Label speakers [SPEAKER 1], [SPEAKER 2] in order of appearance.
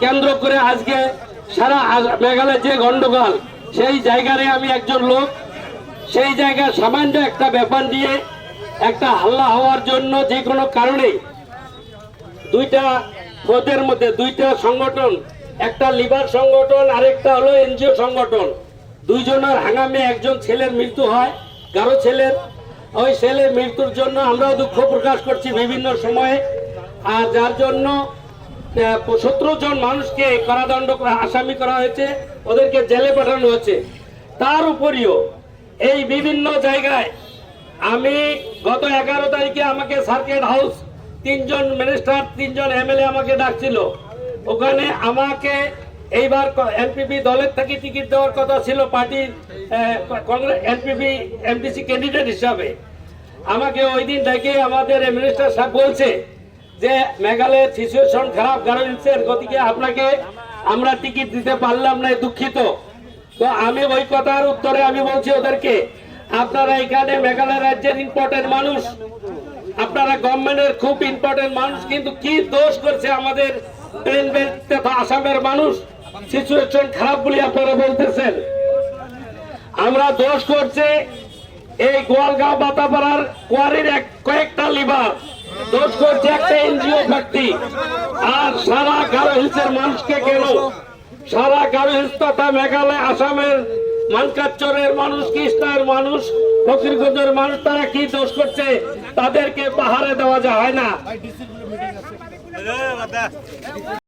[SPEAKER 1] কেন্দ্র করে আজকে সারা মেঘালয় যে গন্ডগোল, সেই জায়গায় আমি একজন লোক, সেই জায়গায় সামান্য একটা ব্যাপার নিয়ে একটা হাল্লা হওয়ার জন্য যে কোনো কারণে দুইটা পদের মধ্যে দুইটা সংগঠন, একটা লিবার সংগঠন আরেকটা হলো এনজিও সংগঠন, দুইজনের হাঙ্গামে একজন ছেলের মৃত্যু হয়, গারো ছেলের। ওই ছেলের মৃত্যুর জন্য আমরাও দুঃখ প্রকাশ করছি বিভিন্ন সময়ে। আর যার জন্য 17 জন মানুষকে কারাদণ্ড আসামি করা হয়েছে, ওদেরকে জেলে পাঠানো হয়েছে। তার উপরিও এই বিভিন্ন জায়গায় আমি গত 11 তারিখে আমাকে সার্কিট হাউস 3 জন মিনিস্টার 3 জন এমএলএ আমাকে ডাকছিল। ওখানে আমাকে এইবার এনপিপি দলের থেকে টিকিট দেওয়ার কথা ছিল, পার্টির কংগ্রেস এনপিপি এমডিসি ক্যান্ডিডেট হিসাবে। আমাকে ওই দিন ডেকে আমাদের মিনিস্টার সাহেব বলছে যে মেঘালয়ের সিচুয়েশন খারাপ, গার্মেন্টসের গতিকে আপনাকে আমরা টিকিট দিতে পারলাম না, দুঃখিত। তো আমি ওই কথার উত্তরে আমি বলছি ওদেরকে, আপনারা এখানে মেঘালয় রাজ্যের ইম্পর্টেন্ট মানুষ, আপনারা গভর্নমেন্টের খুব ইম্পর্টেন্ট মানুষ, কিন্তু কি দোষ করছে আমাদের প্লেন বেল্ট তথা আসামের মানুষ সিচুয়েশন খারাপ বলে আপনারা বলতেছেন? আমরা দোষ করছে এই গোয়ালগাঁও বাতাপাড়ার কোয়ারির কয়েকটা লিভার, দোষ করছে একটা এনজিও ব্যক্তি। আর সারা গারো হিলসের মানুষকে কেন, সারা গারো হিলস তথা মেঘালয় আসামের মানকাচরের মানুষ, কৃষ্ণার মানুষ, ফকিরগঞ্জের মানুষ, তারা কি দোষ করছে? তাদেরকে পাহাড়ে দেওয়া যায় না।